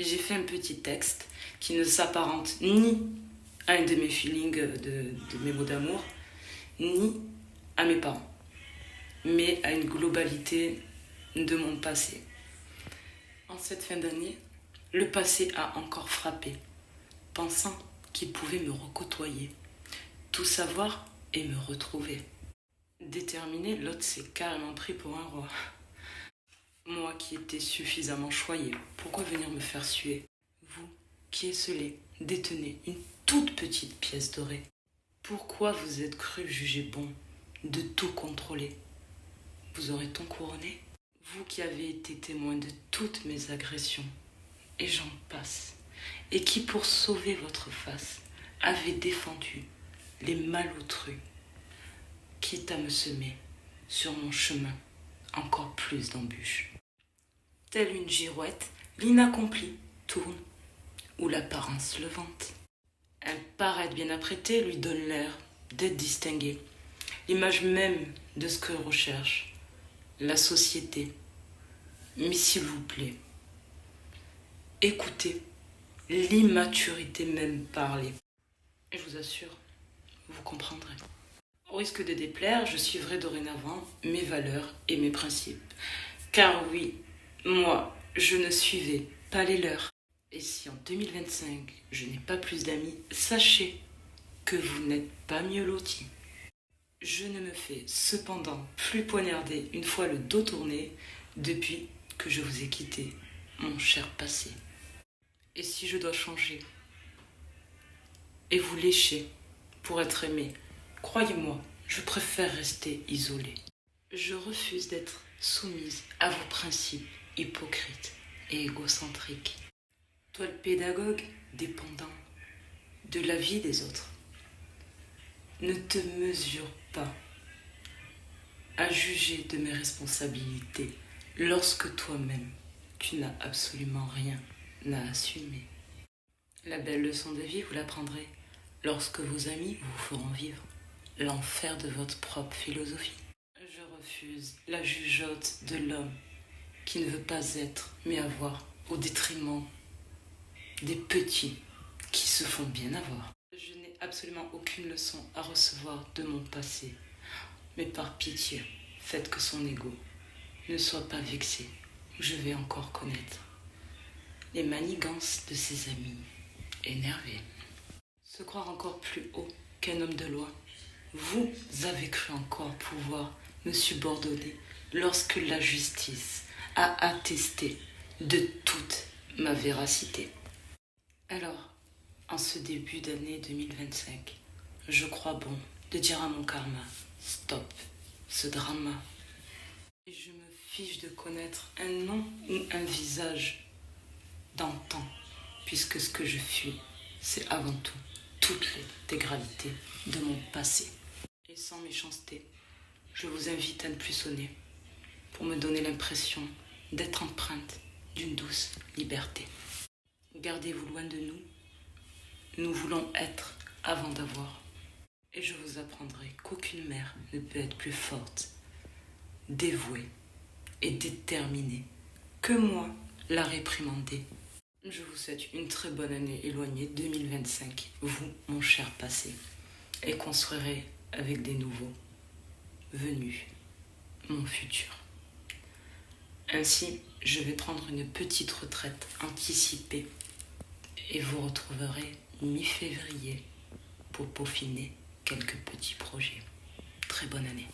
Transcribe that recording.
j'ai fait un petit texte qui ne s'apparente ni à un de mes feelings, de mes mots d'amour, ni à mes parents, mais à une globalité de mon passé. En cette fin d'année, le passé a encore frappé, pensant qu'il pouvait me recôtoyer, tout savoir et me retrouver. Déterminé, l'autre s'est carrément pris pour un roi. Moi qui étais suffisamment choyée, pourquoi venir me faire suer? Vous qui esselez, détenez une toute petite pièce dorée. Pourquoi vous êtes cru juger bon de tout contrôler? Vous aurez-on couronné? Vous qui avez été témoin de toutes mes agressions, et j'en passe, et qui pour sauver votre face avez défendu les malotrus, quitte à me semer sur mon chemin encore plus d'embûches. Telle une girouette, l'inaccompli tourne, où l'apparence le vante. Un paraître bien apprêté lui donne l'air d'être distingué, l'image même de ce que recherche la société. Mais s'il vous plaît, écoutez, l'immaturité même parler. Et je vous assure, vous comprendrez. Au risque de déplaire, je suivrai dorénavant mes valeurs et mes principes. Car oui, moi, je ne suivais pas les leurs. Et si en 2025, je n'ai pas plus d'amis, sachez que vous n'êtes pas mieux lotis. Je ne me fais cependant plus poignarder une fois le dos tourné depuis que je vous ai quitté, mon cher passé. Et si je dois changer et vous lécher pour être aimé, croyez-moi, je préfère rester isolée. Je refuse d'être soumise à vos principes hypocrites et égocentriques. Toi le pédagogue dépendant de la vie des autres, ne te mesure pas à juger de mes responsabilités lorsque toi-même tu n'as absolument rien à assumer. La belle leçon de vie, vous l'apprendrez lorsque vos amis vous feront vivre l'enfer de votre propre philosophie. Je refuse la jugeote de l'homme qui ne veut pas être mais avoir au détriment des petits qui se font bien avoir. Je n'ai absolument aucune leçon à recevoir de mon passé, mais par pitié, faites que son ego ne soit pas vexé. Je vais encore connaître les manigances de ses amis énervés. Se croire encore plus haut qu'un homme de loi. Vous avez cru encore pouvoir me subordonner lorsque la justice a attesté de toute ma véracité. Alors, en ce début d'année 2025, je crois bon de dire à mon karma, stop, ce drama. Et je me fiche de connaître un nom ou un visage d'antan, puisque ce que je fuis, c'est avant tout toute l'intégralité de mon passé. Et sans méchanceté, je vous invite à ne plus sonner pour me donner l'impression d'être empreinte d'une douce liberté. Gardez-vous loin de nous. Nous voulons être avant d'avoir. Et je vous apprendrai qu'aucune mère ne peut être plus forte, dévouée et déterminée que moi, la réprimandée. Je vous souhaite une très bonne année éloignée 2025, vous, mon cher passé, et construirez avec des nouveaux venus mon futur. Ainsi, je vais prendre une petite retraite anticipée et vous retrouverez mi-février pour peaufiner quelques petits projets. Très bonne année.